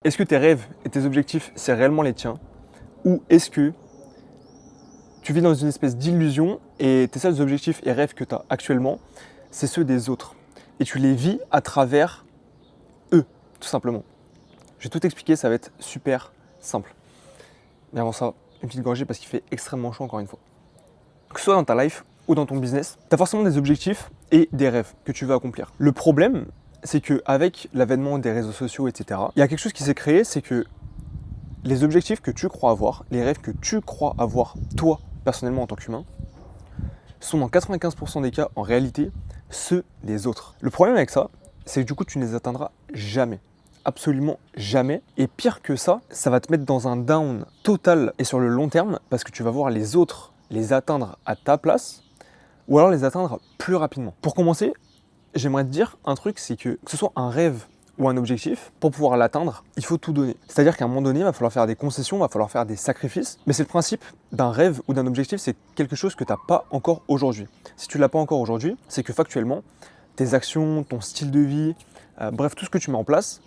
Est-ce que tes rêves et tes objectifs, c'est réellement les tiens? Ou est-ce que tu vis dans une espèce d'illusion et tes seuls objectifs et rêves que tu as actuellement, c'est ceux des autres? Et tu les vis à travers eux, tout simplement. Je vais tout expliquer, ça va être super simple. Mais avant ça, une petite gorgée parce qu'il fait extrêmement chaud encore une fois. Que ce soit dans ta life ou dans ton business, tu as forcément des objectifs et des rêves que tu veux accomplir. Le problème, c'est qu'avec l'avènement des réseaux sociaux, etc., il y a quelque chose qui s'est créé, c'est que les objectifs que tu crois avoir, les rêves que tu crois avoir, toi, personnellement en tant qu'humain, sont dans 95% des cas, en réalité, ceux des autres. Le problème avec ça, c'est que du coup, tu ne les atteindras jamais. Absolument jamais. Et pire que ça, ça va te mettre dans un down total et sur le long terme, parce que tu vas voir les autres les atteindre à ta place, ou alors les atteindre plus rapidement. Pour commencer, j'aimerais te dire un truc, c'est que ce soit un rêve ou un objectif, pour pouvoir l'atteindre, il faut tout donner. C'est-à-dire qu'à un moment donné, il va falloir faire des concessions, il va falloir faire des sacrifices, mais c'est le principe d'un rêve ou d'un objectif, c'est quelque chose que tu n'as pas encore aujourd'hui. Si tu ne l'as pas encore aujourd'hui, c'est que factuellement, tes actions, ton style de vie, bref, tout ce que tu mets en place,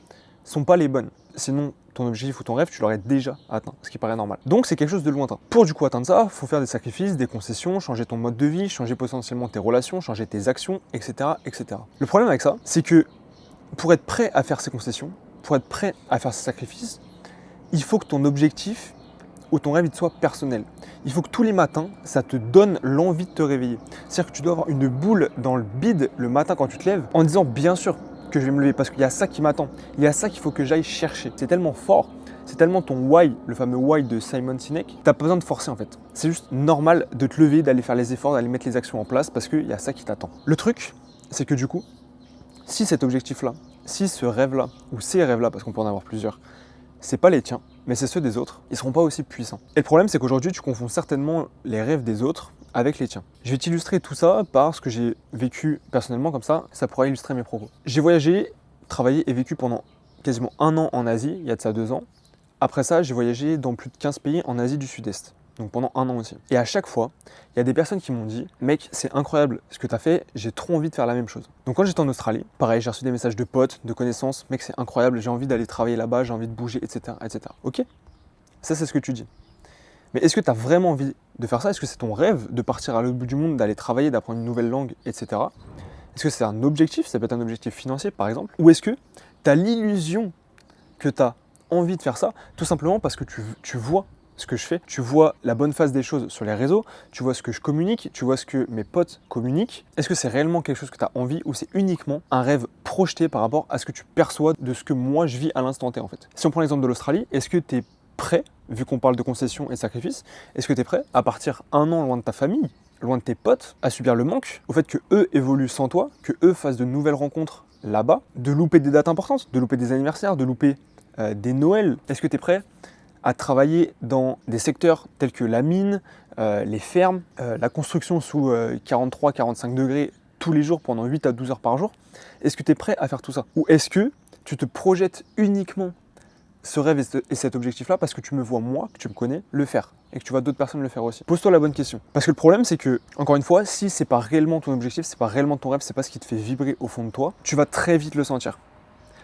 sont pas les bonnes. Sinon, ton objectif ou ton rêve, tu l'aurais déjà atteint, ce qui paraît normal. Donc c'est quelque chose de lointain. Pour du coup atteindre ça, il faut faire des sacrifices, des concessions, changer ton mode de vie, changer potentiellement tes relations, changer tes actions, etc. etc. Le problème avec ça, c'est que pour être prêt à faire ces concessions, pour être prêt à faire ces sacrifices, il faut que ton objectif ou ton rêve il soit personnel. Il faut que tous les matins, ça te donne l'envie de te réveiller. C'est-à-dire que tu dois avoir une boule dans le bide le matin quand tu te lèves en disant bien sûr que je vais me lever parce qu'il y a ça qui m'attend. Il y a ça qu'il faut que j'aille chercher. C'est tellement fort, c'est tellement ton why, le fameux why de Simon Sinek, tu n'as pas besoin de forcer en fait. C'est juste normal de te lever, d'aller faire les efforts, d'aller mettre les actions en place parce qu'il y a ça qui t'attend. Le truc, c'est que du coup, si cet objectif-là, si ce rêve-là, ou ces rêves-là, parce qu'on peut en avoir plusieurs, c'est pas les tiens, mais c'est ceux des autres, ils seront pas aussi puissants. Et le problème, c'est qu'aujourd'hui, tu confonds certainement les rêves des autres avec les tiens. Je vais t'illustrer tout ça par ce que j'ai vécu personnellement, comme ça pourra illustrer mes propos. J'ai voyagé, travaillé et vécu pendant quasiment 1 an en Asie, il y a de ça 2 ans. Après ça, j'ai voyagé dans plus de 15 pays en Asie du Sud-Est. Donc pendant 1 an aussi. Et à chaque fois, il y a des personnes qui m'ont dit « Mec, c'est incroyable ce que tu as fait, j'ai trop envie de faire la même chose. » Donc quand j'étais en Australie, pareil, j'ai reçu des messages de potes, de connaissances « Mec, c'est incroyable, j'ai envie d'aller travailler là-bas, j'ai envie de bouger, etc. etc. » Ok, ça c'est ce que tu dis. Mais est-ce que tu as vraiment envie de faire ça? Est-ce que c'est ton rêve de partir à l'autre bout du monde, d'aller travailler, d'apprendre une nouvelle langue, etc. Est-ce que c'est un objectif? Ça peut être un objectif financier par exemple. Ou est-ce que tu as l'illusion que tu as envie de faire ça, tout simplement parce que tu vois ce que je fais, tu vois la bonne face des choses sur les réseaux, tu vois ce que je communique, tu vois ce que mes potes communiquent. Est-ce que c'est réellement quelque chose que tu as envie ou c'est uniquement un rêve projeté par rapport à ce que tu perçois de ce que moi je vis à l'instant T en fait? Si on prend l'exemple de l'Australie, est-ce que tu es prêt, vu qu'on parle de concessions et de sacrifices, est-ce que tu es prêt à partir 1 an loin de ta famille, loin de tes potes, à subir le manque, au fait que eux évoluent sans toi, que eux fassent de nouvelles rencontres là-bas, de louper des dates importantes, de louper des anniversaires, de louper des Noëls? Est-ce que tu es prêt à travailler dans des secteurs tels que la mine, les fermes, la construction sous 43-45 degrés tous les jours pendant 8 à 12 heures par jour? Est-ce que tu es prêt à faire tout ça? Ou est-ce que tu te projettes uniquement ce rêve et cet objectif-là parce que tu me vois moi, que tu me connais, le faire et que tu vois d'autres personnes le faire aussi? Pose-toi la bonne question. Parce que le problème, c'est que, encore une fois, si c'est pas réellement ton objectif, c'est pas réellement ton rêve, c'est pas ce qui te fait vibrer au fond de toi, tu vas très vite le sentir.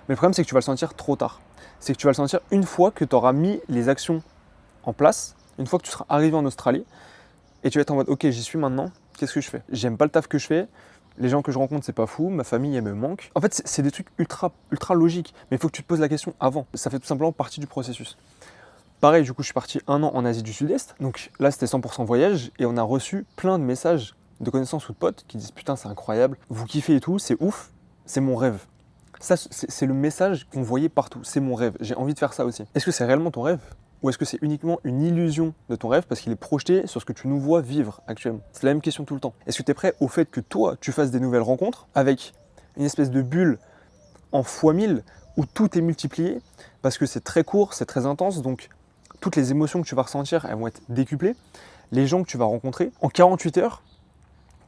Mais le problème, c'est que tu vas le sentir trop tard. C'est que tu vas le sentir une fois que tu auras mis les actions en place, une fois que tu seras arrivé en Australie, et tu vas être en mode « Ok, j'y suis maintenant, qu'est-ce que je fais? J'aime pas le taf que je fais, les gens que je rencontre, c'est pas fou, ma famille, elle me manque. » En fait, c'est des trucs ultra logiques, mais il faut que tu te poses la question avant. Ça fait tout simplement partie du processus. Pareil, du coup, je suis parti 1 an en Asie du Sud-Est, donc là, c'était 100% voyage, et on a reçu plein de messages de connaissances ou de potes qui disent « Putain, c'est incroyable, vous kiffez et tout, c'est ouf, c'est mon rêve. » Ça, c'est le message qu'on voyait partout. C'est mon rêve. J'ai envie de faire ça aussi. Est-ce que c'est réellement ton rêve? Ou est-ce que c'est uniquement une illusion de ton rêve parce qu'il est projeté sur ce que tu nous vois vivre actuellement? C'est la même question tout le temps. Est-ce que tu es prêt au fait que toi, tu fasses des nouvelles rencontres avec une espèce de bulle en x1000 où tout est multiplié parce que c'est très court, c'est très intense, donc toutes les émotions que tu vas ressentir, elles vont être décuplées. Les gens que tu vas rencontrer, en 48 heures,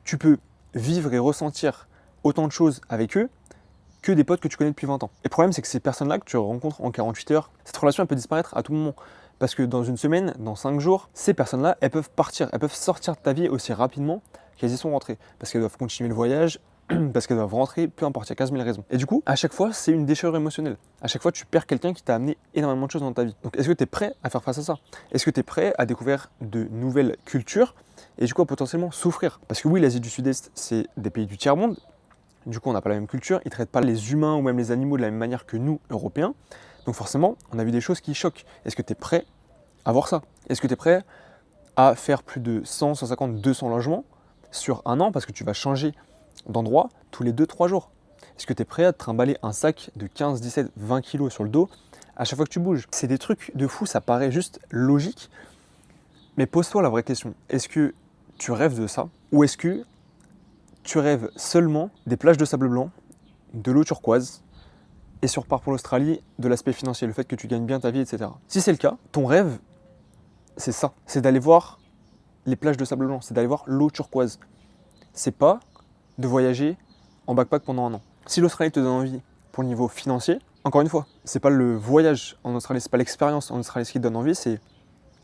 tu peux vivre et ressentir autant de choses avec eux que des potes que tu connais depuis 20 ans. Et le problème, c'est que ces personnes-là que tu rencontres en 48 heures, cette relation, elle peut disparaître à tout moment. Parce que dans une semaine, dans 5 jours, ces personnes-là, elles peuvent partir, elles peuvent sortir de ta vie aussi rapidement qu'elles y sont rentrées. Parce qu'elles doivent continuer le voyage, parce qu'elles doivent rentrer, peu importe, il y a 15 000 raisons. Et du coup, à chaque fois, c'est une déchirure émotionnelle. À chaque fois, tu perds quelqu'un qui t'a amené énormément de choses dans ta vie. Donc, est-ce que tu es prêt à faire face à ça? Est-ce que tu es prêt à découvrir de nouvelles cultures et du coup, à potentiellement souffrir? Parce que oui, l'Asie du Sud-Est, c'est des pays du tiers-monde. Du coup, on n'a pas la même culture. Ils ne traitent pas les humains ou même les animaux de la même manière que nous, Européens. Donc forcément, on a vu des choses qui choquent. Est-ce que tu es prêt à voir ça? Est-ce que tu es prêt à faire plus de 100, 150, 200 logements sur un an parce que tu vas changer d'endroit tous les 2-3 jours? Est-ce que tu es prêt à te trimballer un sac de 15, 17, 20 kilos sur le dos à chaque fois que tu bouges? C'est des trucs de fou, ça paraît juste logique, mais pose-toi la vraie question. Est-ce que tu rêves de ça? Ou est-ce que tu rêves seulement des plages de sable blanc, de l'eau turquoise, et sur part pour l'Australie, de l'aspect financier, le fait que tu gagnes bien ta vie, etc. Si c'est le cas, ton rêve, c'est ça, c'est d'aller voir les plages de sable blanc, c'est d'aller voir l'eau turquoise. C'est pas de voyager en backpack pendant un an. Si l'Australie te donne envie pour le niveau financier, encore une fois, c'est pas le voyage en Australie, c'est pas l'expérience en Australie ce qui te donne envie, c'est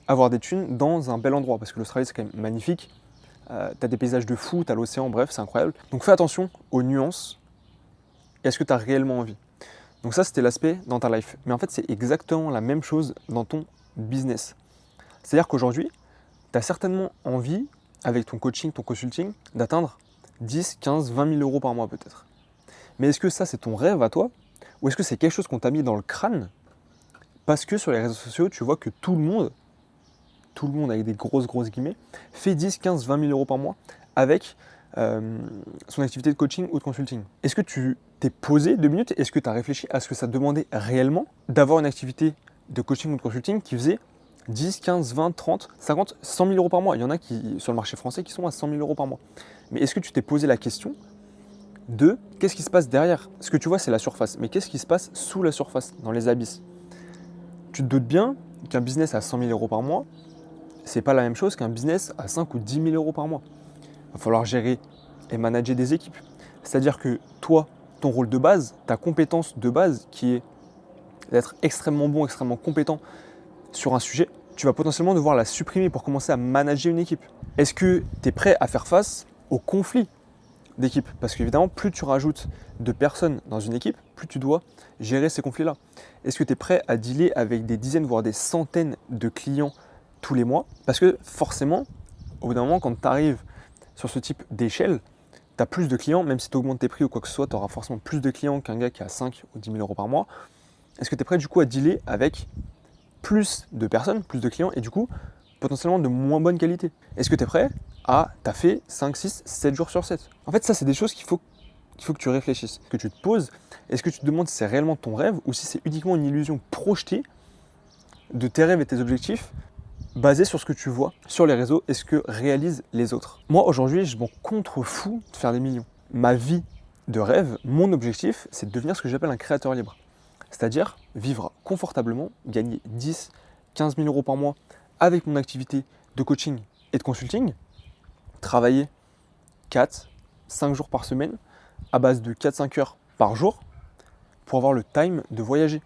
avoir des thunes dans un bel endroit, parce que l'Australie c'est quand même magnifique, t'as des paysages de fou, t'as l'océan, bref, c'est incroyable. Donc fais attention aux nuances, est-ce que t'as réellement envie? Donc ça c'était l'aspect dans ta life, mais en fait c'est exactement la même chose dans ton business. C'est-à-dire qu'aujourd'hui, tu as certainement envie, avec ton coaching, ton consulting, d'atteindre 10, 15, 20 000 euros par mois peut-être. Mais est-ce que ça, c'est ton rêve à toi? Ou est-ce que c'est quelque chose qu'on t'a mis dans le crâne? Parce que sur les réseaux sociaux, tu vois que tout le monde avec des grosses guillemets, fait 10, 15, 20 000 euros par mois avec son activité de coaching ou de consulting. Est-ce que tu t'es posé 2 minutes? Est-ce que tu as réfléchi à ce que ça demandait réellement d'avoir une activité de coaching ou de consulting qui faisait 10, 15, 20, 30, 50, 100 000 euros par mois? Il y en a qui, sur le marché français, qui sont à 100 000 euros par mois. Mais est-ce que tu t'es posé la question de qu'est-ce qui se passe derrière? Ce que tu vois, c'est la surface. Mais qu'est-ce qui se passe sous la surface, dans les abysses? Tu te doutes bien qu'un business à 100 000 euros par mois, c'est pas la même chose qu'un business à 5 ou 10 000 euros par mois. Il va falloir gérer et manager des équipes. C'est-à-dire que toi, ton rôle de base, ta compétence de base, qui est d'être extrêmement bon, extrêmement compétent sur un sujet, tu vas potentiellement devoir la supprimer pour commencer à manager une équipe. Est-ce que tu es prêt à faire face au conflit d'équipe? Parce qu'évidemment, plus tu rajoutes de personnes dans une équipe, plus tu dois gérer ces conflits-là. Est-ce que tu es prêt à dealer avec des dizaines, voire des centaines de clients tous les mois? Parce que forcément, au bout d'un moment, quand tu arrives sur ce type d'échelle, tu as plus de clients, même si tu augmentes tes prix ou quoi que ce soit, tu auras forcément plus de clients qu'un gars qui a 5 ou 10 000 euros par mois. Est-ce que tu es prêt du coup à dealer avec plus de personnes, plus de clients et du coup potentiellement de moins bonne qualité? Est-ce que tu es prêt à taffer 5, 6, 7 jours sur 7? En fait, ça, c'est des choses qu'il faut que tu réfléchisses, que tu te poses. Est-ce que tu te demandes si c'est réellement ton rêve ou si c'est uniquement une illusion projetée de tes rêves et tes objectifs basés sur ce que tu vois sur les réseaux et ce que réalisent les autres? Moi, aujourd'hui, je m'en contrefous de faire des millions. Ma vie de rêve, mon objectif, c'est de devenir ce que j'appelle un créateur libre. C'est-à-dire vivre confortablement, gagner 10, 15 000 euros par mois avec mon activité de coaching et de consulting, travailler 4, 5 jours par semaine à base de 4-5 heures par jour pour avoir le time de voyager.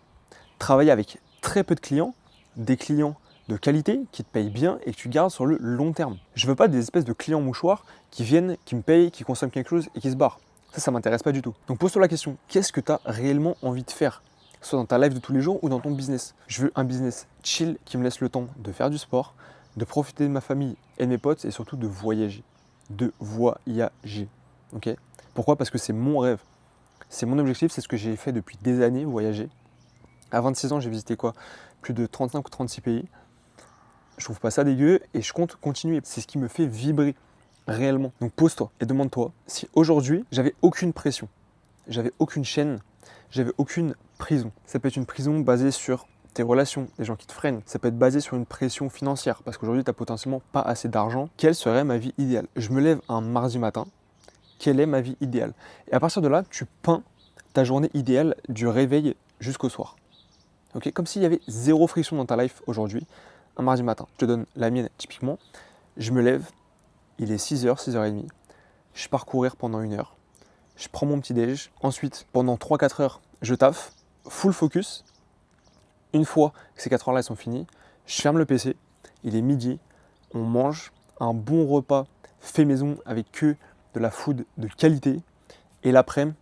Travailler avec très peu de clients, des clients de qualité qui te payent bien et que tu gardes sur le long terme. Je ne veux pas des espèces de clients mouchoirs qui viennent, qui me payent, qui consomment quelque chose et qui se barrent. Ça ne m'intéresse pas du tout. Donc pose-toi la question, qu'est-ce que tu as réellement envie de faire? Soit dans ta life de tous les jours ou dans ton business. Je veux un business chill qui me laisse le temps de faire du sport, de profiter de ma famille et de mes potes et surtout de voyager. De voyager. Ok? Pourquoi? Parce que c'est mon rêve. C'est mon objectif, c'est ce que j'ai fait depuis des années, voyager. À 26 ans, j'ai visité quoi? Plus de 35 ou 36 pays. Je trouve pas ça dégueu et je compte continuer. C'est ce qui me fait vibrer réellement. Donc pose-toi et demande-toi si aujourd'hui, j'avais aucune pression, j'avais aucune chaîne, j'avais aucune prison. Ça peut être une prison basée sur tes relations, des gens qui te freinent. Ça peut être basé sur une pression financière parce qu'aujourd'hui, tu n'as potentiellement pas assez d'argent. Quelle serait ma vie idéale? Je me lève un mardi matin. Quelle est ma vie idéale? Et à partir de là, tu peins ta journée idéale du réveil jusqu'au soir. Okay? Comme s'il y avait zéro friction dans ta life aujourd'hui, un mardi matin. Je te donne la mienne typiquement. Je me lève, il est 6h, 6h30. Je pars courir pendant 1 heure. Je prends mon petit déj. Ensuite, pendant 3-4 heures, je taffe. Full focus. Une fois que ces 4 heures-là sont finies, je ferme le PC. Il est midi. On mange un bon repas fait maison avec que de la food de qualité. Et l'après-midi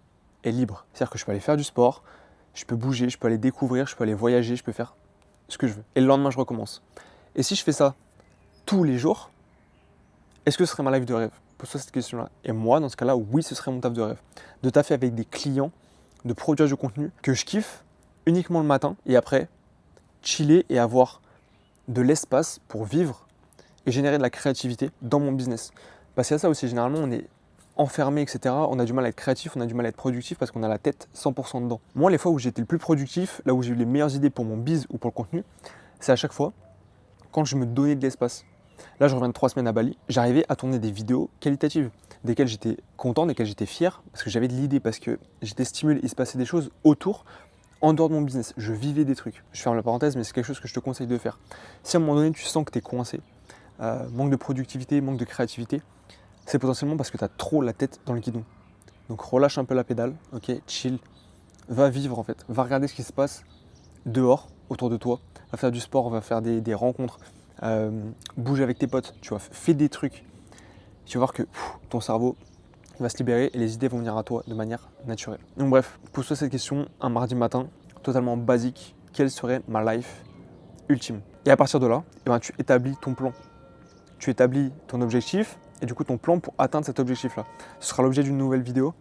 est libre. C'est-à-dire que je peux aller faire du sport, je peux bouger, je peux aller découvrir, je peux aller voyager, je peux faire ce que je veux. Et le lendemain, je recommence. Et si je fais ça tous les jours, est-ce que ce serait ma life de rêve? Pose-toi cette question-là. Et moi, dans ce cas-là, oui, ce serait mon taf de rêve. De taffer avec des clients, de produire du contenu que je kiffe uniquement le matin et après, chiller et avoir de l'espace pour vivre et générer de la créativité dans mon business. Parce qu'il y a ça aussi, généralement, on est enfermé, etc. On a du mal à être créatif, on a du mal à être productif parce qu'on a la tête 100% dedans. Moi, les fois où j'étais le plus productif, là où j'ai eu les meilleures idées pour mon biz ou pour le contenu, c'est à chaque fois quand je me donnais de l'espace. Là, je reviens de 3 semaines à Bali, j'arrivais à tourner des vidéos qualitatives, desquelles j'étais content, desquelles j'étais fier, parce que j'avais de l'idée, parce que j'étais stimulé, il se passait des choses autour, en dehors de mon business. Je vivais des trucs. Je ferme la parenthèse, mais c'est quelque chose que je te conseille de faire. Si à un moment donné, tu sens que tu es coincé, manque de productivité, manque de créativité, c'est potentiellement parce que tu as trop la tête dans le guidon. Donc relâche un peu la pédale, ok, chill, va vivre en fait, va regarder ce qui se passe dehors, autour de toi, va faire du sport, va faire des rencontres, bouge avec tes potes, tu vois, fais des trucs. Tu vas voir que ton cerveau va se libérer et les idées vont venir à toi de manière naturelle. Donc bref, pose-toi cette question un mardi matin, totalement basique, quelle serait ma life ultime? Et à partir de là, eh ben, tu établis ton plan. Tu établis ton objectif et du coup ton plan pour atteindre cet objectif-là. Ce sera l'objet d'une nouvelle vidéo.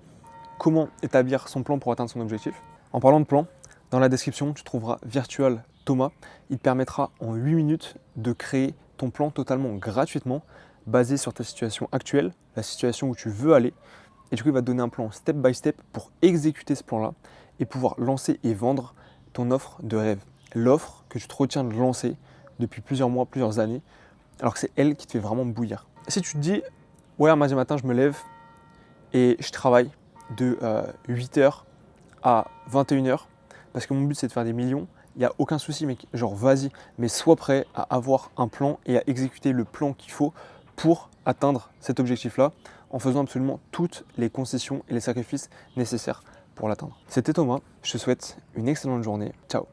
Comment établir son plan pour atteindre son objectif? En parlant de plan, dans la description, tu trouveras Virtual Thomas. Il te permettra en 8 minutes de créer ton plan totalement gratuitement, basé sur ta situation actuelle, la situation où tu veux aller. Et du coup, il va te donner un plan step by step pour exécuter ce plan-là et pouvoir lancer et vendre ton offre de rêve. L'offre que tu te retiens de lancer depuis plusieurs mois, plusieurs années, alors que c'est elle qui te fait vraiment bouillir. Si tu te dis, ouais, un mardi matin, je me lève et je travaille de 8h à 21h, parce que mon but c'est de faire des millions, il n'y a aucun souci mec, genre vas-y, mais sois prêt à avoir un plan et à exécuter le plan qu'il faut pour atteindre cet objectif-là, en faisant absolument toutes les concessions et les sacrifices nécessaires pour l'atteindre. C'était Thomas, je te souhaite une excellente journée, ciao.